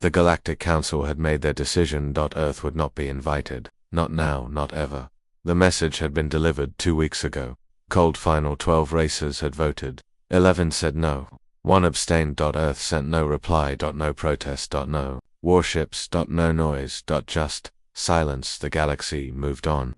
The Galactic Council had made their decision. Earth would not be invited. Not now, not ever. The message had been delivered 2 weeks ago. Cold final. 12 racers had voted. 11 said no. 1 abstained. Earth sent no reply. No protest. No warships. No noise. Just silence. The galaxy moved on.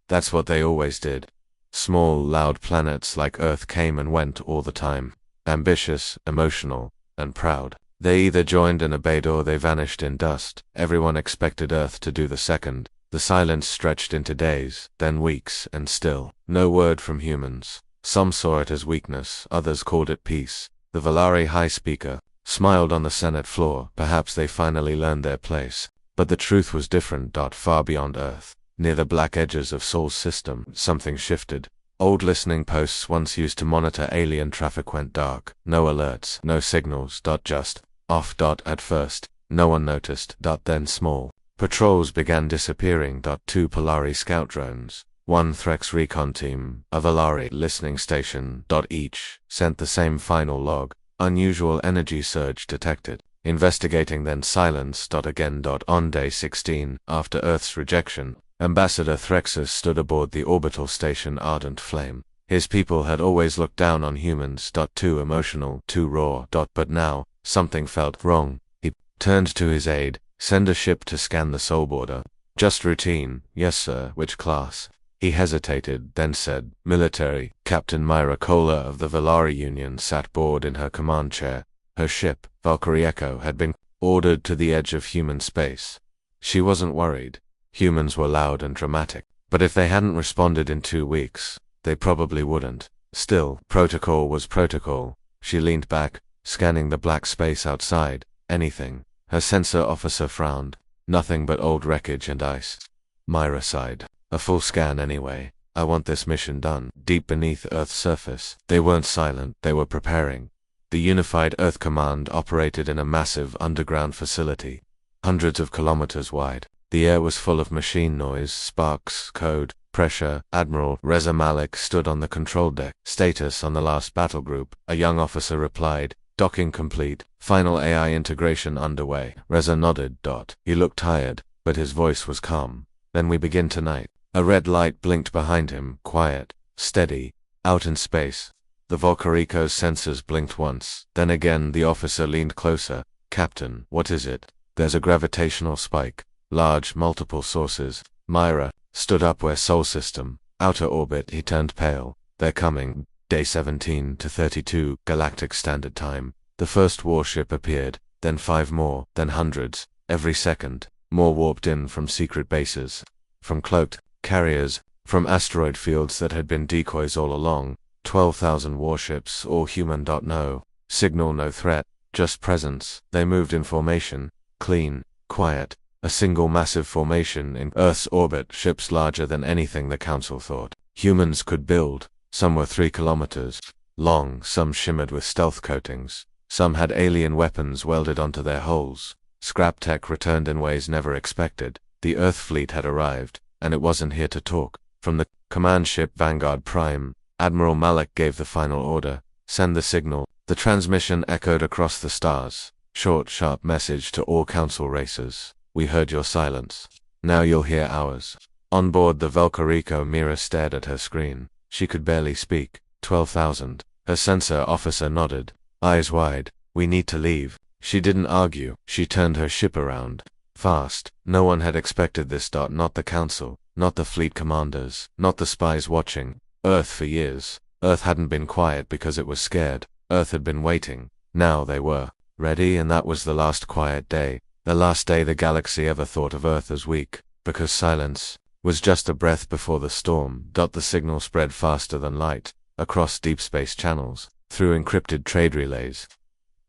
That's what they always did. Small, loud planets like Earth came and went all the time. Ambitious, emotional, and proud. They either joined and obeyed or they vanished in dust. Everyone expected Earth to do the second. The silence stretched into days, then weeks, and still no word from humans. Some saw it as weakness, others called it peace. The Valari High Speaker smiled on the Senate floor. Perhaps they finally learned their place. But the truth was different. Far beyond Earth, near the black edges of Sol's system, something shifted. Old listening posts once used to monitor alien traffic went dark. No alerts, no signals. Just off. At first, no one noticed. Then small patrols began disappearing. 2 Polari scout drones, 1 Threx recon team, a Valari listening station. Each sent the same final log. Unusual energy surge detected. Investigating, then silence. Again. On day 16, after Earth's rejection, Ambassador Threxus stood aboard the orbital station Ardent Flame. His people had always looked down on humans. Too emotional, too raw. But now, something felt wrong. He turned to his aide. Send a ship to scan the Sol border. Just routine. Yes, sir. Which class? He hesitated, then said, military. Captain Myra Kohler of the Valari Union sat bored in her command chair. Her ship, Valkyrie Echo, had been ordered to the edge of human space. She wasn't worried. Humans were loud and dramatic. But if they hadn't responded in 2 weeks, they probably wouldn't. Still, protocol was protocol. She leaned back, scanning the black space outside. Anything. Her sensor officer frowned. Nothing but old wreckage and ice. Myra sighed. A full scan anyway. I want this mission done. Deep beneath Earth's surface. They weren't silent, they were preparing. The Unified Earth Command operated in a massive underground facility, hundreds of kilometers wide. The air was full of machine noise, sparks, code, pressure. Admiral Reza Malik stood on the control deck. Status on the last battle group, a young officer replied. Docking complete. Final AI integration underway. Reza nodded. He looked tired, but his voice was calm. Then we begin tonight. A red light blinked behind him, quiet, steady, out in space. The Valkyrico's sensors blinked once. Then again the officer leaned closer. Captain, what is it? There's a gravitational spike. Large, multiple sources. Myra stood up. Where Sol system? Outer orbit. He turned pale. They're coming. Day 17 to 32, Galactic Standard Time. The first warship appeared, then 5 more, then hundreds, every second. More warped in from secret bases, from cloaked carriers, from asteroid fields that had been decoys all along. 12,000 warships, all human. No signal, no threat, just presence. They moved in formation, clean, quiet. A single massive formation in Earth's orbit. Ships larger than anything the Council thought humans could build. Some were 3 kilometers long, some shimmered with stealth coatings. Some had alien weapons welded onto their hulls. Scrap tech returned in ways never expected. The Earth fleet had arrived, and it wasn't here to talk. From the command ship Vanguard Prime, Admiral Malik gave the final order. Send the signal. The transmission echoed across the stars. Short, sharp message to all Council racers. We heard your silence. Now you'll hear ours. On board the Valkyrico, Mira stared at her screen. She could barely speak. 12,000. Her sensor officer nodded, eyes wide. We need to leave. She didn't argue. She turned her ship around. Fast. No one had expected this. Not the Council, not the fleet commanders, not the spies watching. Earth for years. Earth hadn't been quiet because it was scared. Earth had been waiting. Now they were ready, and that was the last quiet day. The last day the galaxy ever thought of Earth as weak, because silence was just a breath before the storm. The signal spread faster than light, across deep space channels, through encrypted trade relays,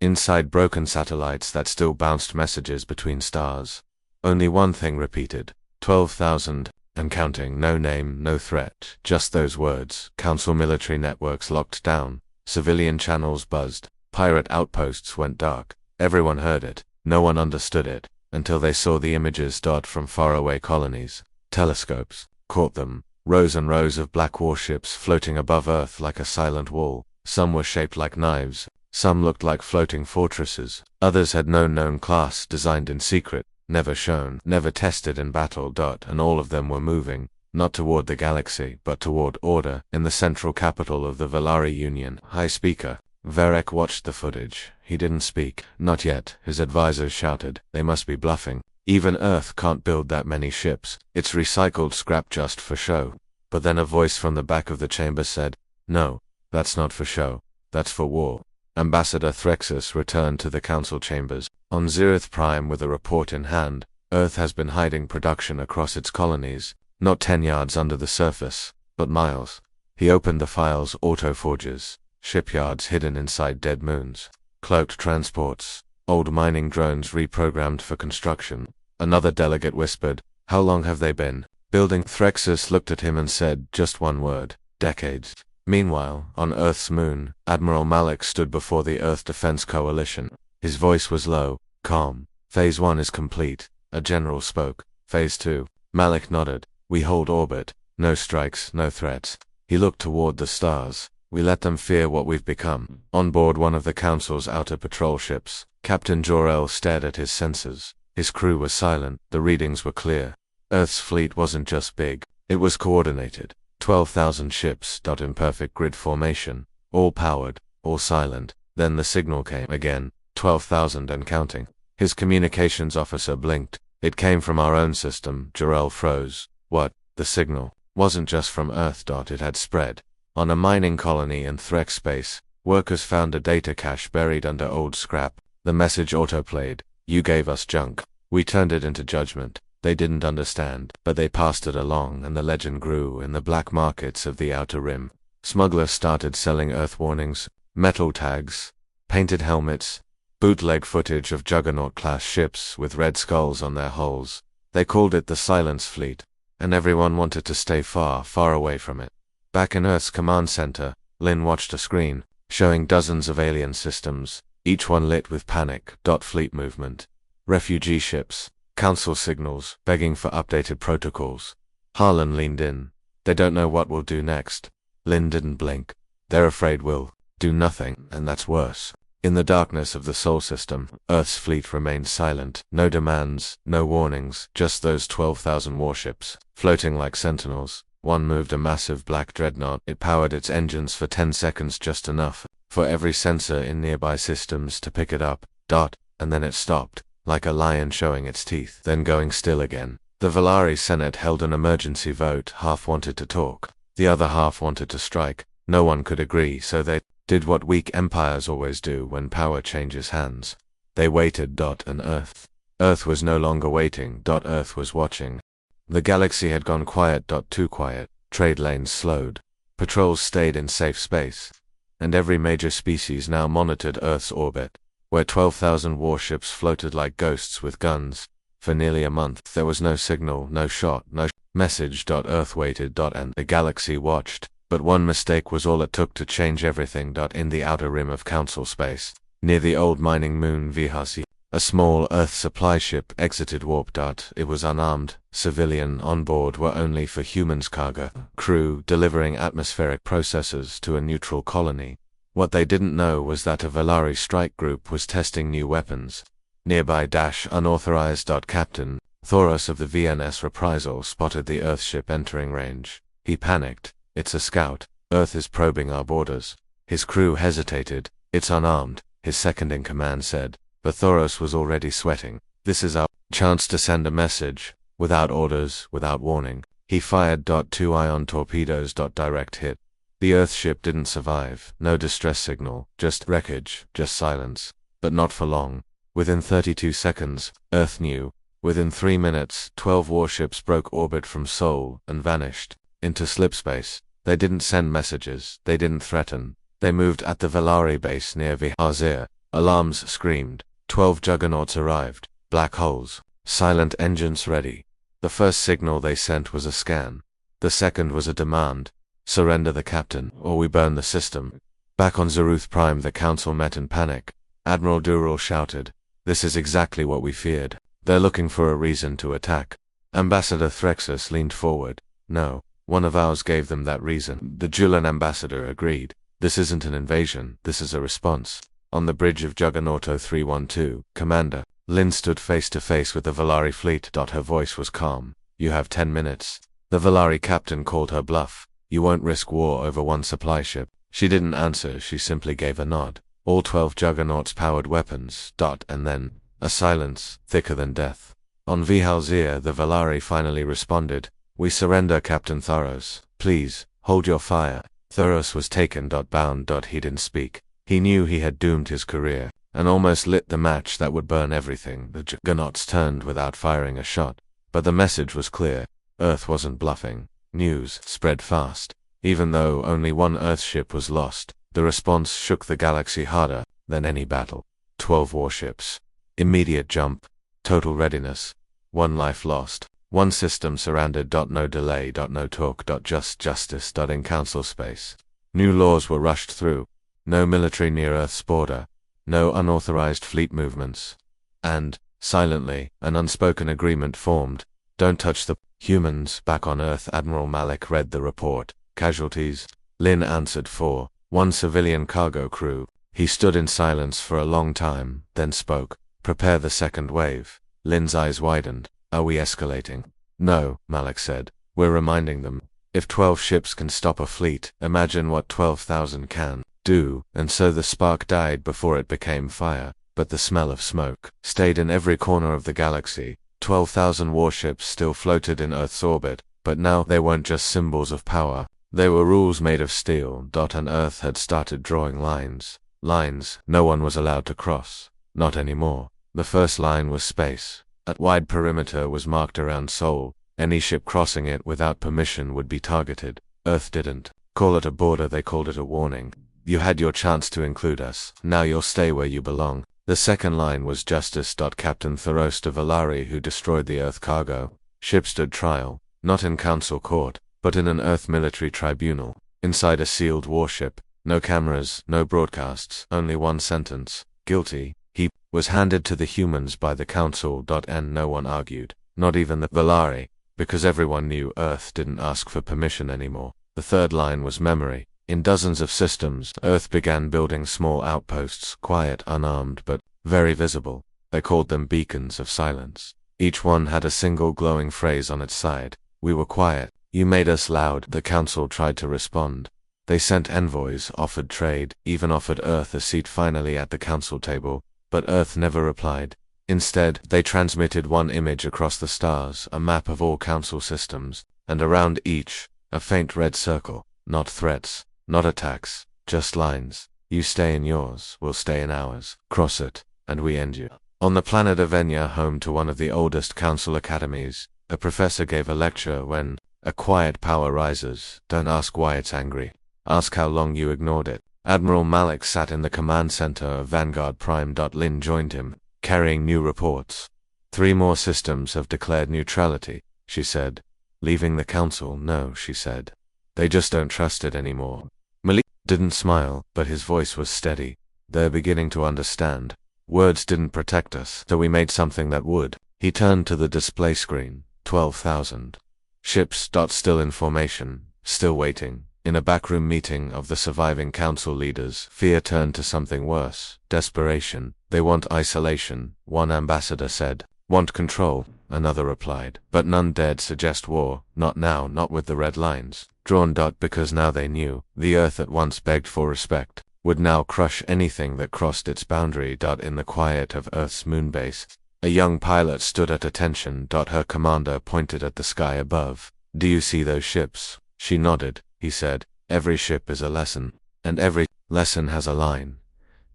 inside broken satellites that still bounced messages between stars. Only one thing repeated. 12,000, and counting. No name, no threat, just those words. Council military networks locked down, civilian channels buzzed, pirate outposts went dark. Everyone heard it. No one understood it, until they saw the images from faraway colonies. Telescopes caught them. Rows and rows of black warships floating above Earth like a silent wall. Some were shaped like knives, Some looked like floating fortresses, others had no known class, designed in secret, never shown, never tested in battle. And all of them were moving, not toward the galaxy, but toward order, in the central capital of the Valari Union. High Speaker. Varek watched the footage. He didn't speak. Not yet. His advisors shouted. They must be bluffing. Even Earth can't build that many ships. It's recycled scrap just for show. But then a voice from the back of the chamber said, "No, that's not for show. That's for war." Ambassador Threxus returned to the council chambers. On Zerith Prime with a report in hand, Earth has been hiding production across its colonies, not 10 yards under the surface, but miles. He opened the files: auto-forges, shipyards hidden inside dead moons, cloaked transports, old mining drones reprogrammed for construction. Another delegate whispered, "How long have they been building?" Threxus looked at him and said just one word: decades. Meanwhile, on Earth's moon, Admiral Malik stood before the Earth Defense Coalition. His voice was low, calm. "Phase 1 is complete," a general spoke. "Phase 2. Malik nodded. "We hold orbit. No strikes, no threats." He looked toward the stars. "We let them fear what we've become." On board one of the Council's outer patrol ships, Captain Jor-El stared at his sensors. His crew was silent. The readings were clear. Earth's fleet wasn't just big. It was coordinated. 12,000 ships. In perfect grid formation. All powered. All silent. Then the signal came again. 12,000 and counting. His communications officer blinked. "It came from our own system." Jor-El froze. "What?" The signal wasn't just from Earth. It had spread. On a mining colony in Threx space, workers found a data cache buried under old scrap. The message autoplayed. "You gave us junk. We turned it into judgment." They didn't understand, but they passed it along, and the legend grew in the black markets of the Outer Rim. Smugglers started selling Earth warnings, metal tags, painted helmets, bootleg footage of Juggernaut-class ships with red skulls on their hulls. They called it the Silence Fleet, and everyone wanted to stay far, far away from it. Back in Earth's command center, Lynn watched a screen, showing dozens of alien systems, each one lit with panic. Fleet movement. Refugee ships. Council signals, begging for updated protocols. Harlan leaned in. "They don't know what we'll do next." Lynn didn't blink. "They're afraid we'll do nothing, and that's worse." In the darkness of the Sol system, Earth's fleet remained silent. No demands, no warnings, just those 12,000 warships, floating like sentinels. One moved a massive black dreadnought. It powered its engines for 10 seconds, just enough for every sensor in nearby systems to pick it up. And then it stopped, like a lion showing its teeth, then going still again. The Valari Senate held an emergency vote. Half wanted to talk. The other half wanted to strike. No one could agree, so they did what weak empires always do when power changes hands. They waited. And Earth was no longer waiting. Earth was watching. The galaxy had gone quiet. Too quiet. Trade lanes slowed. Patrols stayed in safe space. And every major species now monitored Earth's orbit, where 12,000 warships floated like ghosts with guns. For nearly a month, there was no signal, no shot, no message. Earth waited. And the galaxy watched. But one mistake was all it took to change everything. In the outer rim of Council space, near the old mining moon Vihasi, a small Earth supply ship exited warp. It was unarmed. Civilian on board were only for humans cargo, crew delivering atmospheric processors to a neutral colony. What they didn't know was that a Valari strike group was testing new weapons. Nearby unauthorized. Captain Thoros of the VNS Reprisal spotted the Earthship entering range. He panicked. "It's a scout. Earth is probing our borders." His crew hesitated. "It's unarmed," his second-in-command said, but Thoros was already sweating. "This is our chance to send a message." Without orders, without warning, he fired. 2 ion torpedoes. Direct hit. The Earthship didn't survive. No distress signal, just wreckage, just silence. But not for long. Within 32 seconds, Earth knew. Within 3 minutes, 12 warships broke orbit from Sol and vanished into slipspace. They didn't send messages. They didn't threaten. They moved at the Valari base near Vihazir. Alarms screamed. 12 juggernauts arrived. Black holes. Silent engines ready. The first signal they sent was a scan. The second was a demand. "Surrender the captain, or we burn the system." Back on Zeruth Prime, the council met in panic. Admiral Dural shouted, "This is exactly what we feared. They're looking for a reason to attack." Ambassador Threxus leaned forward. "No, one of ours gave them that reason." The Julian ambassador agreed. "This isn't an invasion, this is a response." On the bridge of Juggernaut 0312, Commander. Lynn stood face to face with the Valari fleet. Her voice was calm. You have 10 minutes. The Valari captain called her bluff. You won't risk war over one supply ship. She didn't answer, she simply gave a nod. All 12 Juggernauts powered weapons. And then, a silence, thicker than death. On Vihalzir, the Valari finally responded. We surrender, Captain Thuros. Please, hold your fire. Thuros was taken. Bound. He didn't speak. He knew he had doomed his career, and almost lit the match that would burn everything. The Juggernauts turned without firing a shot. But the message was clear. Earth wasn't bluffing. News spread fast. Even though only one Earthship was lost, the response shook the galaxy harder than any battle. 12 warships. Immediate jump. Total readiness. One life lost. One system surrounded. No delay. No talk. Just justice. In council space. New laws were rushed through. No military near Earth's border. No unauthorized fleet movements. And, silently, an unspoken agreement formed. Don't touch the humans back on Earth. Admiral Malik read the report. Casualties? Lynn answered 4. One civilian cargo crew. He stood in silence for a long time, then spoke. Prepare the second wave. Lynn's eyes widened. Are we escalating? No, Malik said. We're reminding them. If 12 ships can stop a fleet, imagine what 12,000 can do. And so the spark died before it became fire. But the smell of smoke stayed in every corner of the galaxy. 12,000 warships still floated in Earth's orbit, but now they weren't just symbols of power. They were rules made of steel. And Earth had started drawing lines. Lines no one was allowed to cross. Not anymore. The first line was space. A wide perimeter was marked around Sol. Any ship crossing it without permission would be targeted. Earth didn't call it a border, they called it a warning. You had your chance to include us. Now you'll stay where you belong. The second line was justice. Captain Thuros de Valari, who destroyed the Earth cargo ship, stood trial, not in council court, but in an Earth military tribunal, inside a sealed warship. No cameras, no broadcasts, only one sentence. Guilty. He was handed to the humans by the council. And no one argued, not even the Valari, because everyone knew Earth didn't ask for permission anymore. The third line was memory. In dozens of systems, Earth began building small outposts, quiet, unarmed, but very visible. They called them beacons of silence. Each one had a single glowing phrase on its side. We were quiet. You made us loud. The council tried to respond. They sent envoys, offered trade, even offered Earth a seat finally at the council table, but Earth never replied. Instead, they transmitted one image across the stars, a map of all council systems, and around each, a faint red circle. Not threats, not attacks, just lines. You stay in yours, we'll stay in ours. Cross it, and we end you. On the planet Avenia, home to one of the oldest council academies, a professor gave a lecture when a quiet power rises. Don't ask why it's angry. Ask how long you ignored it. Admiral Malik sat in the command center of Vanguard Prime. Lynn joined him, carrying new reports. 3 more systems have declared neutrality, she said. Leaving the council? No, she said. They just don't trust it anymore. Malik didn't smile, but his voice was steady. They're beginning to understand. Words didn't protect us, so we made something that would. He turned to the display screen. 12,000 ships. Still in formation, still waiting. In a backroom meeting of the surviving council leaders, fear turned to something worse. Desperation. They want isolation, one ambassador said. Want control, another replied. But none dared suggest war. Not now, not with the red lines drawn. Because now they knew, the Earth that once begged for respect would now crush anything that crossed its boundary. In the quiet of Earth's moonbase, a young pilot stood at attention. Her commander pointed at the sky above. Do you see those ships? She nodded. He said, every ship is a lesson, and every lesson has a line.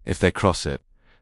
If they cross it,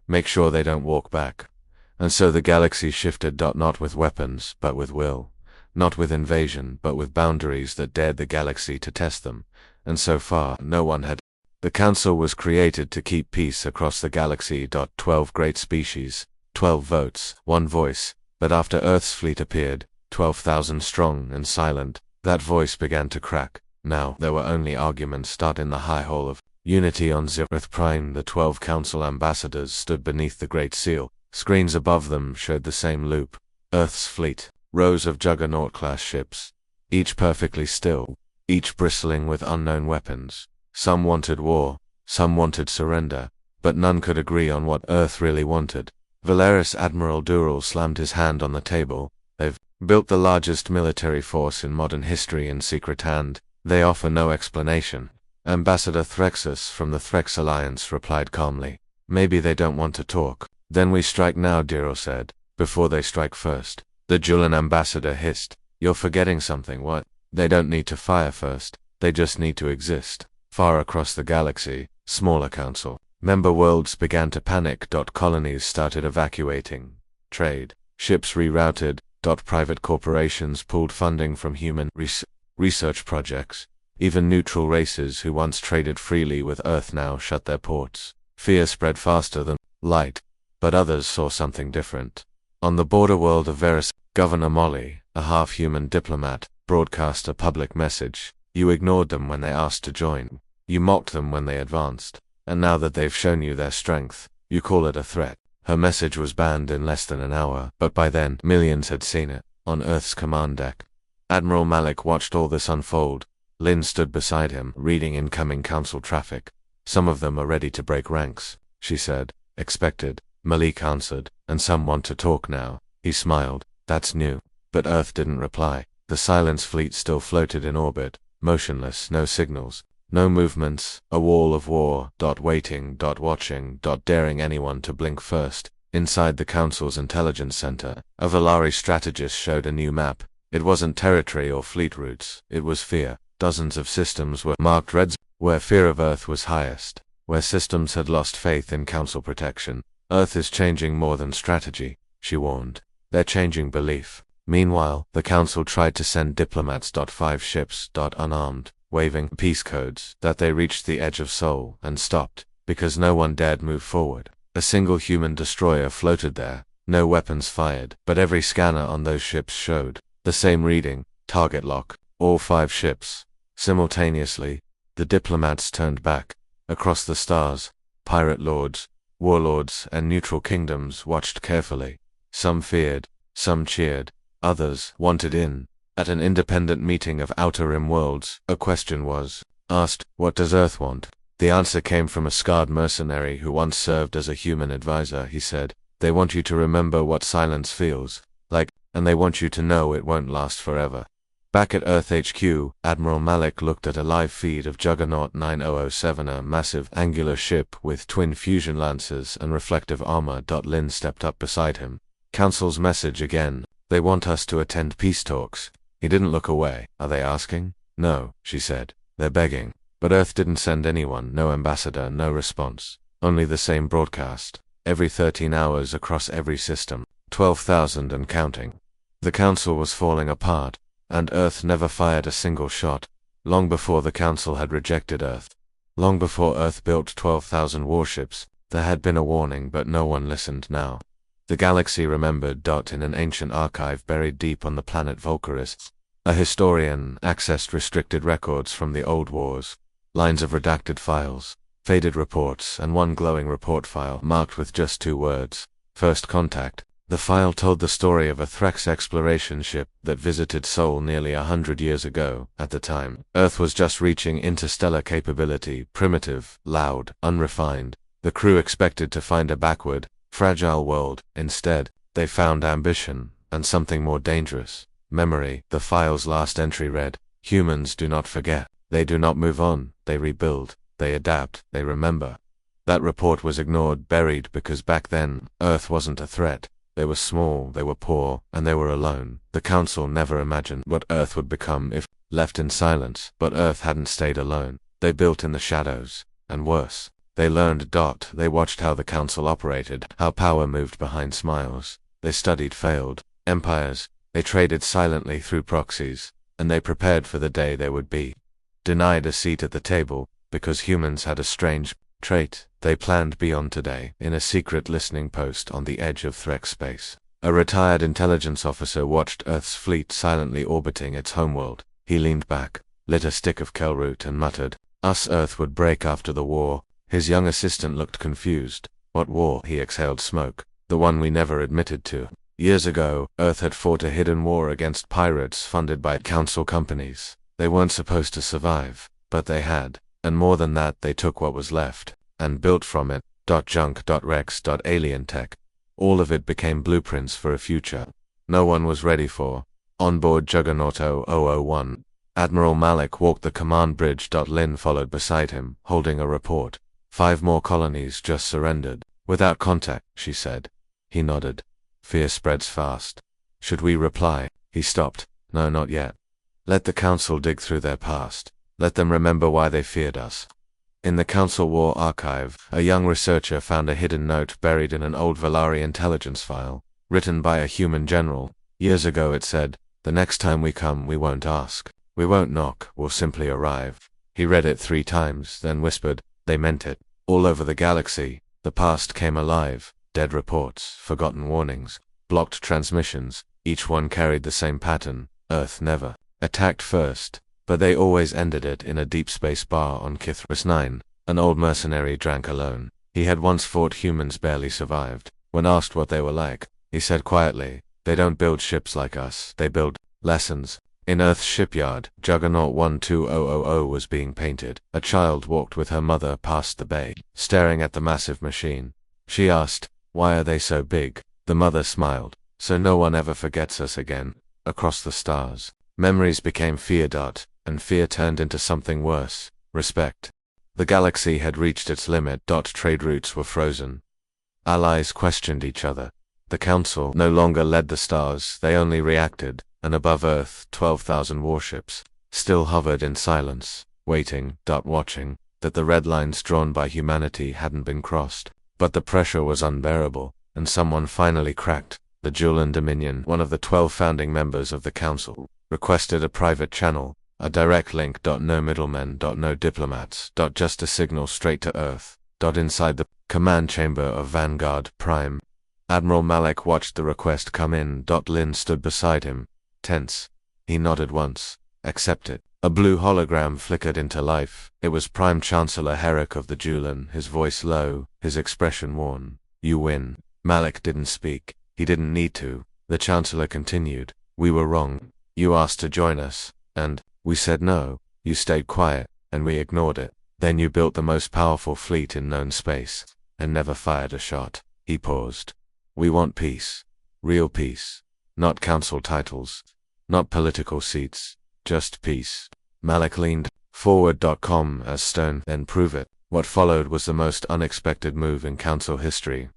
make sure they don't walk back. And so the galaxy shifted. Not with weapons, but with will. Not with invasion, but with boundaries that dared the galaxy to test them. And so far, no one had. The council was created to keep peace across the galaxy. 12 great species, 12 votes, 1 voice. But after Earth's fleet appeared, 12,000 strong and silent, that voice began to crack. Now, there were only arguments. In the high hall of Unity on Zereth Prime, the 12 council ambassadors stood beneath the Great Seal. Screens above them showed the same loop. Earth's fleet, rows of Juggernaut-class ships, each perfectly still, each bristling with unknown weapons. Some wanted war, some wanted surrender, but none could agree on what Earth really wanted. Valeris Admiral Dural slammed his hand on the table. They've built the largest military force in modern history in secret and they offer no explanation. Ambassador Threxus from the Threx Alliance replied calmly. Maybe they don't want to talk. Then we strike now, Dural said, before they strike first. The Julian ambassador hissed. You're forgetting something, what? They don't need to fire first. They just need to exist. Far across the galaxy, smaller council member worlds began to panic. Colonies started evacuating. Trade ships rerouted. Private corporations pulled funding from human research projects. Even neutral races who once traded freely with Earth now shut their ports. Fear spread faster than light, but others saw something different. On the border world of Veris, Governor Molly, a half-human diplomat, broadcast a public message. You ignored them when they asked to join. You mocked them when they advanced. And now that they've shown you their strength, you call it a threat. Her message was banned in less than an hour, but by then, millions had seen it, on Earth's command deck. Admiral Malik watched all this unfold. Lynn stood beside him, reading incoming council traffic. Some of them are ready to break ranks, she said. Expected, Malik answered, and some want to talk now. He smiled. That's new. But Earth didn't reply. The Silence Fleet still floated in orbit, motionless, no signals. No movements, a wall of war, waiting, watching, daring anyone to blink first. Inside the Council's intelligence center, a Valari strategist showed a new map. It wasn't territory or fleet routes, it was fear. Dozens of systems were marked red, where fear of Earth was highest, where systems had lost faith in Council protection. Earth is changing more than strategy, she warned. They're changing belief. Meanwhile, the Council tried to send diplomats. 5 ships. Unarmed, waving peace codes, that they reached the edge of Sol and stopped, because no one dared move forward. A single human destroyer floated there, no weapons fired, but every scanner on those ships showed the same reading, target lock, all 5 ships. Simultaneously, the diplomats turned back. Across the stars, pirate lords, warlords, and neutral kingdoms watched carefully. Some feared, some cheered, others wanted in. At an independent meeting of Outer Rim Worlds, a question was asked, what does Earth want? The answer came from a scarred mercenary who once served as a human advisor. He said, they want you to remember what silence feels like, and they want you to know it won't last forever. Back at Earth HQ, Admiral Malik looked at a live feed of Juggernaut 9007, a massive angular ship with twin fusion lancers and reflective armor. Lynn stepped up beside him. Council's message again. They want us to attend peace talks. He didn't look away. Are they asking? No, she said. They're begging. But Earth didn't send anyone, no ambassador, no response. Only the same broadcast. Every 13 hours across every system. 12,000 and counting. The Council was falling apart, and Earth never fired a single shot. Long before the Council had rejected Earth. Long before Earth built 12,000 warships, there had been a warning, but no one listened now. The galaxy remembered. In an ancient archive buried deep on the planet Volcaris, a historian accessed restricted records from the old wars, lines of redacted files, faded reports, and one glowing report file marked with just 2 words, First Contact. The file told the story of a Threx exploration ship that visited Sol nearly 100 years ago. At the time, Earth was just reaching interstellar capability, primitive, loud, unrefined. The crew expected to find a backward, fragile world. Instead, they found ambition, and something more dangerous. Memory. The file's last entry read, humans do not forget. They do not move on. They rebuild. They adapt. They remember. That report was ignored, buried, because back then, Earth wasn't a threat. They were small, they were poor, and they were alone. The Council never imagined what Earth would become if left in silence, but Earth hadn't stayed alone. They built in the shadows. And worse. They learned. They watched how the Council operated, how power moved behind smiles. They studied failed empires. They traded silently through proxies, and they prepared for the day they would be denied a seat at the table, because humans had a strange trait. They planned beyond today, in a secret listening post on the edge of Threx space. A retired intelligence officer watched Earth's fleet silently orbiting its homeworld. He leaned back, lit a stick of kelroot, and muttered, Earth would break after the war. His young assistant looked confused. What war? He exhaled smoke. The one we never admitted to. Years ago, Earth had fought a hidden war against pirates funded by Council companies. They weren't supposed to survive, but they had. And more than that, they took what was left, and built from it. junk, rex, alien tech. All of it became blueprints for a future no one was ready for. Onboard Juggernaut 0001. Admiral Malik walked the command bridge. Lin followed beside him, holding a report. 5 more colonies just surrendered. Without contact, she said. He nodded. Fear spreads fast. Should we reply? He stopped. No, not yet. Let the Council dig through their past. Let them remember why they feared us. In the Council War archive, a young researcher found a hidden note buried in an old Valari intelligence file, written by a human general. Years ago it said, "The next time we come, we won't ask. We won't knock, we'll simply arrive." He read it 3 times, then whispered, "They meant it." All over the galaxy, the past came alive. Dead reports, forgotten warnings, blocked transmissions, each one carried the same pattern. Earth never attacked first, but they always ended it in a deep space bar on Kithris 9. An old mercenary drank alone. He had once fought humans, barely survived. When asked what they were like, he said quietly, "They don't build ships like us, they build lessons." In Earth's shipyard, Juggernaut 12000 was being painted. A child walked with her mother past the bay, staring at the massive machine. She asked, "Why are they so big?" The mother smiled. "So no one ever forgets us again." Across the stars, memories became fear. And fear turned into something worse, respect. The galaxy had reached its limit. Trade routes were frozen. Allies questioned each other. The Council no longer led the stars, they only reacted, and above Earth, 12,000 warships still hovered in silence, waiting, watching, that the red lines drawn by humanity hadn't been crossed. But the pressure was unbearable, and someone finally cracked. The Julian Dominion, one of the 12 founding members of the Council, requested a private channel, a direct link. No middlemen, no diplomats, just a signal straight to Earth. Inside the command chamber of Vanguard Prime. Admiral Malik watched the request come in. Lin stood beside him, tense. He nodded once. Accept it. A blue hologram flickered into life. It was Prime Chancellor Herrick of the Julian, his voice low, his expression worn. "You win." Malik didn't speak. He didn't need to. The Chancellor continued. "We were wrong. You asked to join us, and we said no. You stayed quiet, and we ignored it. Then you built the most powerful fleet in known space, and never fired a shot." He paused. "We want peace. Real peace. Not council titles. Not political seats. Just peace." Malik leaned forward. Calm as stone. "Then prove it." What followed was the most unexpected move in council history.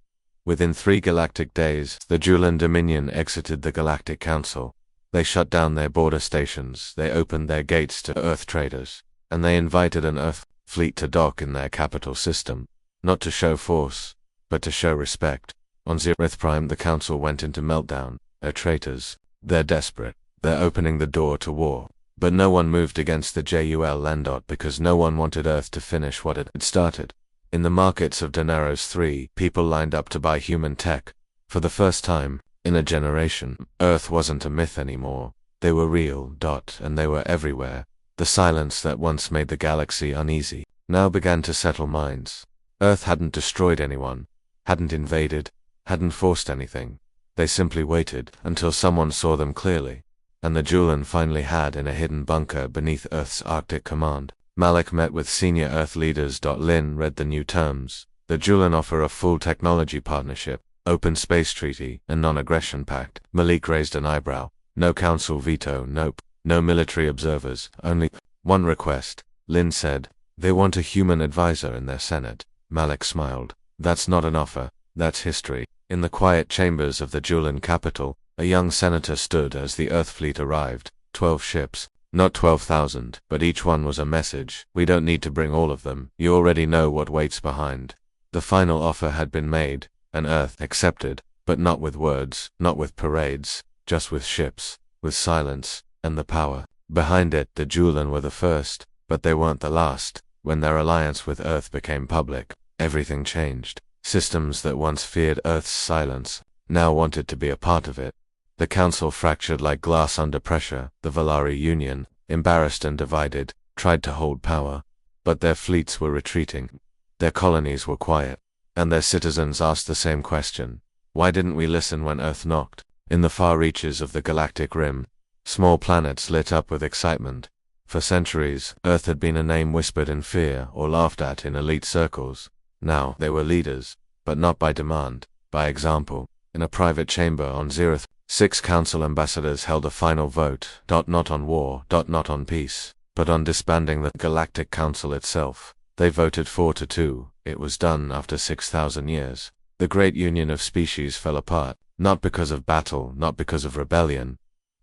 Within 3 galactic days, the Julian Dominion exited the Galactic Council. They shut down their border stations, they opened their gates to Earth traders, and they invited an Earth fleet to dock in their capital system. Not to show force, but to show respect. On Zerith Prime, the Council went into meltdown. They're traitors. They're desperate. They're opening the door to war. But no one moved against the JUL Landot because no one wanted Earth to finish what it had started. In the markets of Daenerys 3, people lined up to buy human tech. For the first time, in a generation, Earth wasn't a myth anymore. They were real, and they were everywhere. The silence that once made the galaxy uneasy now began to settle minds. Earth hadn't destroyed anyone, hadn't invaded, hadn't forced anything. They simply waited until someone saw them clearly. And the Julian finally had in a hidden bunker beneath Earth's Arctic command. Malik met with senior Earth leaders. Lin read the new terms. The Julian offer a full technology partnership, open space treaty, and non-aggression pact. Malik raised an eyebrow. No council veto, nope. No military observers, only one request. Lin said, "They want a human advisor in their Senate." Malik smiled. "That's not an offer, that's history." In the quiet chambers of the Julian capital, a young senator stood as the Earth fleet arrived. 12 ships. Not 12,000, but each one was a message. "We don't need to bring all of them. You already know what waits behind." The final offer had been made, and Earth accepted, but not with words, not with parades, just with ships, with silence, and the power. Behind it, the Julian were the first, but they weren't the last. When their alliance with Earth became public, everything changed. Systems that once feared Earth's silence, now wanted to be a part of it. The Council fractured like glass under pressure. The Valari Union, embarrassed and divided, tried to hold power. But their fleets were retreating. Their colonies were quiet. And their citizens asked the same question. Why didn't we listen when Earth knocked? In the far reaches of the galactic rim, small planets lit up with excitement. For centuries, Earth had been a name whispered in fear or laughed at in elite circles. Now they were leaders, but not by demand, by example. In a private chamber on Zereth, 6 council ambassadors held a final vote, not on war, not on peace, but on disbanding the Galactic Council itself. They voted 4-2. It was done after 6,000 years. The great union of species fell apart, not because of battle, not because of rebellion,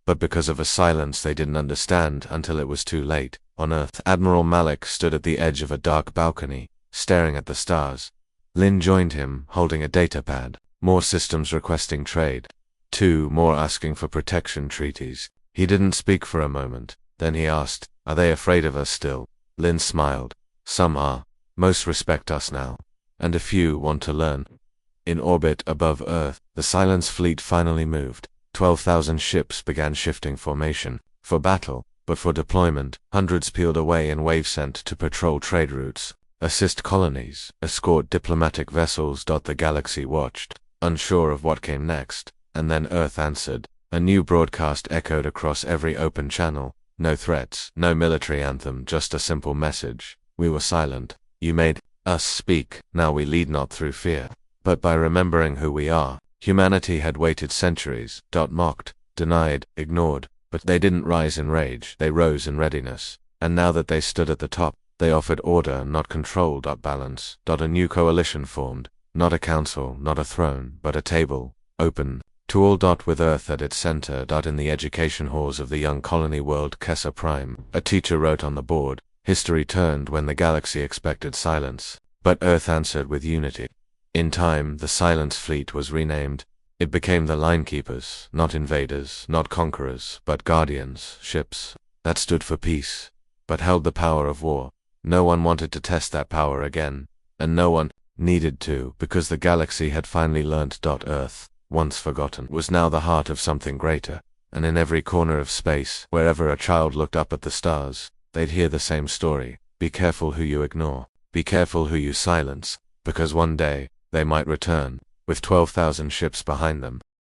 but because of a silence they didn't understand until it was too late. On Earth, Admiral Malik stood at the edge of a dark balcony, staring at the stars. Lin joined him, holding a datapad. More systems requesting trade. 2 more asking for protection treaties. He didn't speak for a moment. Then he asked, "Are they afraid of us still?" Lin smiled. "Some are. Most respect us now. And a few want to learn." In orbit above Earth, the Silence Fleet finally moved. 12,000 ships began shifting formation. For battle, but for deployment, hundreds peeled away in wave sent to patrol trade routes, assist colonies, escort diplomatic vessels. The galaxy watched, unsure of what came next, and then Earth answered. A new broadcast echoed across every open channel. No threats, no military anthem, just a simple message. "We were silent. You made us speak. Now we lead not through fear, but by remembering who we are." Humanity had waited centuries, mocked, denied, ignored, but they didn't rise in rage, they rose in readiness. And now that they stood at the top, they offered order, not control. Balance. A new coalition formed. Not a council, not a throne, but a table, open to all. With Earth at its center. In the education halls of the young colony world Kessa Prime, a teacher wrote on the board, "History turned when the galaxy expected silence, but Earth answered with unity." In time, the Silence Fleet was renamed. It became the Linekeepers, not invaders, not conquerors, but guardians, ships that stood for peace, but held the power of war. No one wanted to test that power again, and no one needed to, because the galaxy had finally learnt. Earth, once forgotten, was now the heart of something greater, and in every corner of space, wherever a child looked up at the stars, they'd hear the same story. Be careful who you ignore, be careful who you silence, because one day, they might return, with 12,000 ships behind them.